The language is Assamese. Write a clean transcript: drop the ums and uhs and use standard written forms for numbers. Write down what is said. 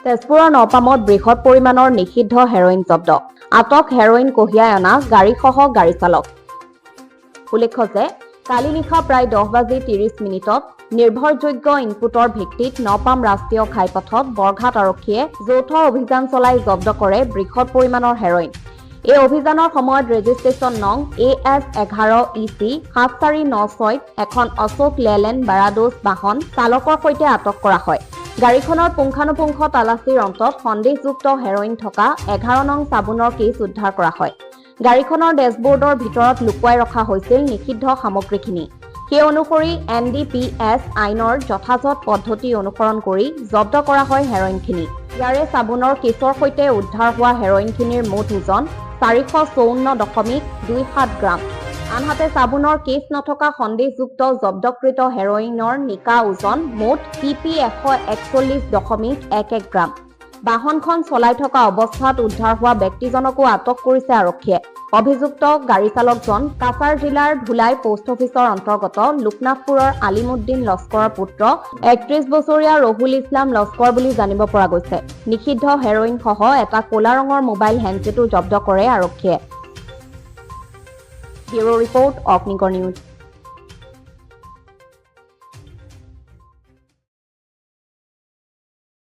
তেজপুৰৰ নপামত বৃহৎ পৰিমাণৰ নিষিদ্ধ হেৰইন জব্দ। আটক হেৰইন কঢ়িয়াই অনা গাড়ীসহ গাড়ী চালক। উল্লেখ্য যে কালি নিশা প্ৰায় 10:30 নিৰ্ভৰযোগ্য ইনপুটৰ ভিত্তিত নপাম ৰাষ্ট্ৰীয় ঘাইপথত বৰঘাট আৰক্ষীয়ে যৌথ অভিযান চলাই জব্দ কৰে বৃহৎ পৰিমাণৰ হেৰইন। এই অভিযানৰ সময়ত ৰেজিষ্ট্ৰেশ্যন নং AS11EC 7496 এখন অশোক লেলেণ্ড বাৰাডোছ বাহন চালকৰ সৈতে আটক কৰা হয়। গাড়ীখনৰ পুংখানুপুংখ তালাচীৰ অন্তত সন্দেহযুক্ত হেৰইন থকা 11 নং চাবোনৰ কেছ উদ্ধাৰ কৰা হয়। গাড়ীখনৰ ডেছবৰ্ডৰ ভিতৰত লুকুৱাই ৰখা হৈছিল নিষিদ্ধ সামগ্ৰীখিনি। সেই অনুসৰি NDPS আইনৰ যথাযথ পদ্ধতি অনুসৰণ কৰি জব্দ কৰা হয় হেৰইনখিনি। ইয়াৰে চাবোনৰ কেছৰ সৈতে উদ্ধাৰ হোৱা হেৰইনখিনিৰ মুঠ ওজন 454.27 গ্ৰাম। আনহাতে চাবোনৰ কেছ নথকা সন্দেহযুক্ত জব্দকৃত হেৰইনৰ নিকা ওজন মুঠ PP 141.11 গ্ৰাম। বাহনখন চলাই থকা অৱস্থাত উদ্ধাৰ হোৱা ব্যক্তিজনকো আটক কৰিছে আৰক্ষীয়ে। অভিযুক্ত গাড়ী চালকজন কাছাৰ জিলাৰ ধুলাই পোষ্ট অফিচৰ অন্তৰ্গত লোকনাথপুৰৰ আলিমুদ্দিন লস্কৰৰ পুত্ৰ 31 বছৰীয়া ৰহুল ইছলাম লস্কৰ বুলি জানিব পৰা গৈছে। নিষিদ্ধ হেৰইন সহ এটা ক'লা ৰঙৰ মোবাইল হেণ্ডছেটো জব্দ কৰে আৰক্ষীয়ে। Bureau report Agnigarh news.